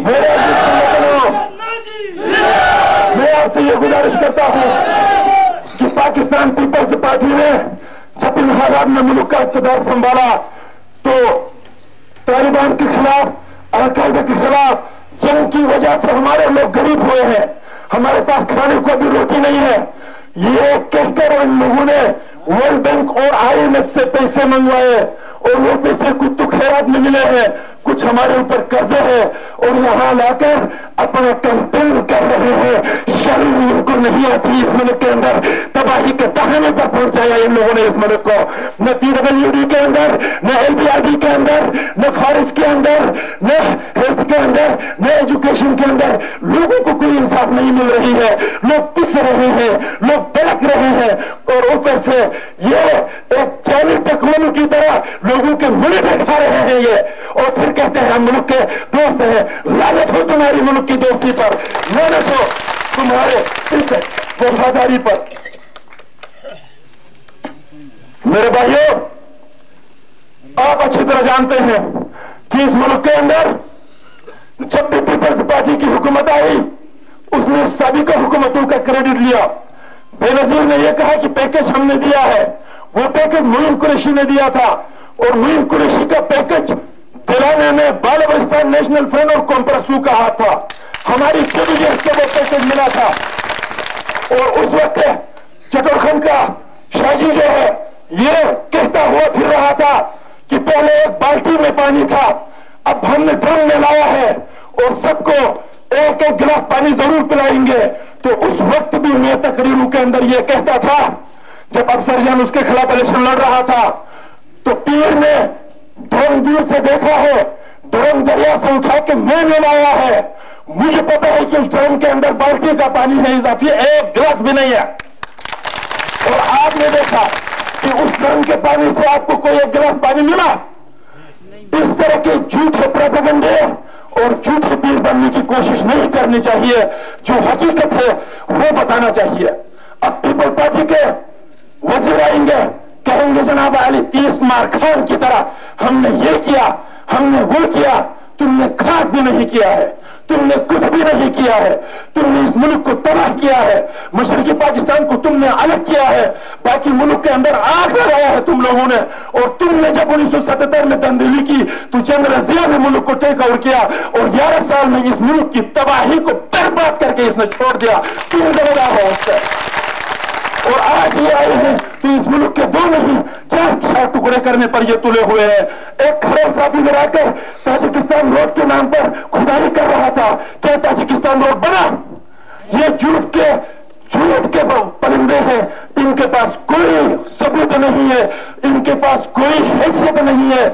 میرے میں آپ سے یہ گزارش کرتا ہوں کہ پاکستان پیپلز پارٹی نے جب ان حالات میں ملک کا اقتدار سنبھالا تو طالبان کے خلاف، القاعدہ کے خلاف جنگ کی وجہ سے ہمارے لوگ غریب ہوئے ہیں، ہمارے پاس کھانے کو ابھی روٹی نہیں ہے، یہ کہہ کر ان لوگوں نے ورلڈ بینک اور IMF سے پیسے منگوائے اور وہ پیسے کچھ تو خیرات میں ملے ہیں، کچھ ہمارے اوپر قرضے ہیں، اور یہاں لا کر اپنا کیمپین کر رہے ہیں۔ شرم ان کو نہیں آتی اس ملک کے اندر تباہی کے دہانے پر پہنچایا ان لوگوں نے اس ملک کو، نہ PWD کے اندر، نہ LBRD کے اندر، نہ فارسٹ کے اندر، نہ ہیلتھ کے اندر، نہ ایجوکیشن کے اندر لوگوں کو کوئی انصاف نہیں مل رہی ہے، لوگ پس رہے ہیں، لوگ بلک رہے ہیں، اور اوپر سے یہ ایک جعلی تقویم کی طرح لوگوں کے منہ بیٹھا رہے ہیں یہ، اور پھر کہتے ہیں ہم ملک کے دوست ہیں۔ لعنت ہو تمہاری ملک کی دوستی پر، لعنت ہو تمہارے اس وفاداری پر۔ میرے بھائیوں، آپ اچھی طرح جانتے ہیں کہ اس ملک کے اندر جب بھی پیپلز پارٹی کی حکومت آئی اس نے سابقہ حکومتوں کا کریڈٹ لیا۔ بے نظیر نے یہ کہا کہ پیکج ہم نے دیا ہے، وہ پیکج معین قریشی نے دیا تھا، اور معین قریشی کا پیکج دلانے میں بالوچستان نیشنل فرنٹ اور کمپرسلو کا ہاتھ تھا، ہماری جدوجہد سے وہ پیکج ملا تھا۔ اور اس وقت چٹورخن کا شاہ جی جو ہے یہ کہتا ہوا پھر رہا تھا کہ پہلے ایک بالٹی میں پانی تھا، اب ہم نے ڈرم میں لایا ہے اور سب کو ایک ایک گلاس پانی ضرور پلائیں گے۔ تو اس وقت بھی میں تقریروں کے اندر یہ کہتا تھا، جب افسر جان اس کے خلاف الیکشن لڑ رہا تھا تو پیر نے ڈرم دور سے دیکھا ہے، ڈرم دریا سے اٹھا کے میں نے لایا ہے، مجھے پتا ہے کہ اس ڈرم کے اندر بالٹی کا پانی ہے اضافی، ایک گلاس بھی نہیں ہے۔ اور آپ نے دیکھا کہ اس ڈرم کے پانی سے آپ کو کوئی ایک گلاس پانی ملا؟ اس طرح کے جھوٹے پروپیگنڈے اور جھوٹے پیر بننے کی کوشش نہیں کرنی چاہیے، جو حقیقت ہے وہ بتانا چاہیے۔ اب پیپل پارٹی کے وزیر آئیں گے، کہیں گے جناب علی 30 مار خان کی طرح ہم نے یہ کیا، ہم نے وہ کیا، تم نے کھاد بھی نہیں کیا ہے، تم نے کچھ بھی نہیں کیا ہے، تم نے اس ملک کو تباہ کیا ہے، مشرقی پاکستان کو تم نے الگ کیا ہے، باقی ملک کے اندر آگ لگایا ہے تم لوگوں نے، اور تم نے جب 1977 میں تبدیلی کی تو جنرل ضیاء نے ملک کو ٹیک اوور کیا اور 11 سال میں اس ملک کی تباہی کو برباد کر کے اس نے چھوڑ دیا، تم ذمہ دار ہو اس سے۔ اور آج یہ آئے ہیں تو اس ملک کے 2 نہیں 4 ٹکڑے کرنے پر یہ تلے ہوئے ہیں۔ ایک خراب صافی لگا کر تاجکستان روڈ کے نام پر کھدائی کر رہا تھا، کیا تاجکستان روڈ بنا؟ یہ جھوٹ کے پرندے ہیں، ان کے پاس کوئی ثبوت نہیں ہے، ان کے پاس کوئی حیثیت نہیں ہے،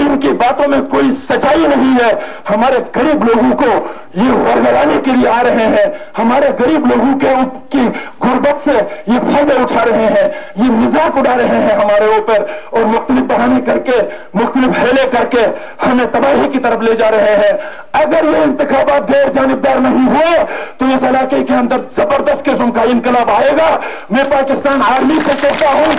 ان کی باتوں میں کوئی سچائی نہیں ہے۔ ہمارے غریب لوگوں کو یہ ورگلانے کے لیے آ رہے ہیں، ہمارے غریب لوگوں کی غربت سے یہ فائدہ اٹھا رہے ہیں، یہ مذاق اڑا رہے ہیں ہمارے اوپر، اور مختلف بہانے کر کے، مختلف ہیلے کر کے ہمیں تباہی کی طرف لے جا رہے ہیں۔ اگر یہ انتخابات غیر جانبدار نہیں ہوئے تو اس علاقے کے اندر زبردست قسم کا انقلاب آئے گا۔ میں پاکستان آرمی سے کہتا ہوں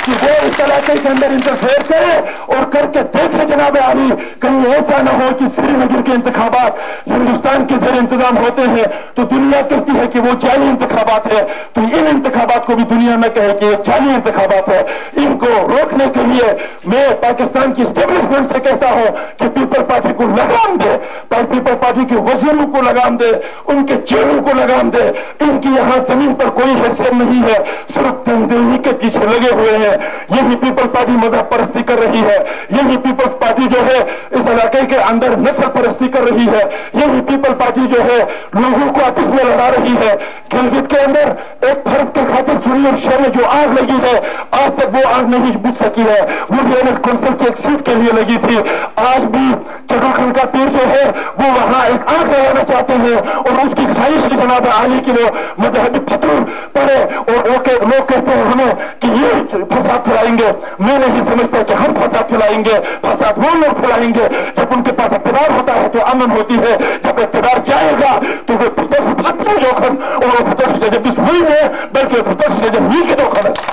کہ وہ اس علاقے کے اندر انٹرفیئر کرے اور کر کے دیکھے جناب عالی، کہیں ایسا نہ ہو کہ سری نگر کے انتخابات ہندوستان کے زیر انتظام ہوتے ہیں تو دنیا کہتی ہے کہ وہ جعلی انتخابات ہے، تو ان انتخابات کو بھی دنیا میں کہے کہ یہ جعلی انتخابات ہے۔ ان کو روکنے کے لیے میں پاکستان کی اسٹیبلشمنٹ سے کہتا ہوں کہ پیپل پارٹی کو لگام دے، پیپل پارٹی کے وزیروں کو لگام دے، ان کے چہروں کو لگام دے۔ ان کی یہاں زمین پر کوئی حیثیت نہیں ہے، صرف تنظیمی کے پیچھے لگے ہوئے ہیں۔ یہی پیپل پارٹی مذہب پرستی کر رہی ہے، یہی پیپل پارٹی جو ہے اس علاقے کے اندر نسل پرستی کر رہی ہے، یہی پیپل پارٹی جو ہے لوگوں کو آپس میں لڑا رہی ہے۔ گلگت کے اندر ایک فرد کے خاطر سنی اور شہر میں جو آگ لگی ہے آج تک وہ آگ نہیں بجھ سکی ہے، وہ ڈیلیٹ کونسل کی ایک سیٹ کے لیے لگی تھی۔ آج بھی چٹورخن کا پیر جو ہے وہ وہاں ایک آگ لگانا چاہتے ہیں اور اس کی خواہش کی جناب عالی کی وہ مذہبی فتور پڑے اور لوگ کہتے ہیں ہمیں کہ یہ فساد پھیلائیں گے۔ میں نہیں سمجھتا کہ ہم فساد پھیلائیں گے، فساد وہ لوگ پھیلائیں گے جب ان کے پاس اقتدار ہوتا ہے تو امن ہوتی ہے، جب اقتدار جائے گا تو وہ فتوش پھاتی ہے جوکھن، اور وہ فتوش سے جب اس ہوئی ہے بلکہ فتوش سے جب نہیں کے دو خلص۔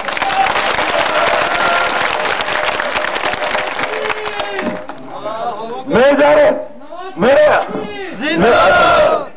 میں جا رہے میرے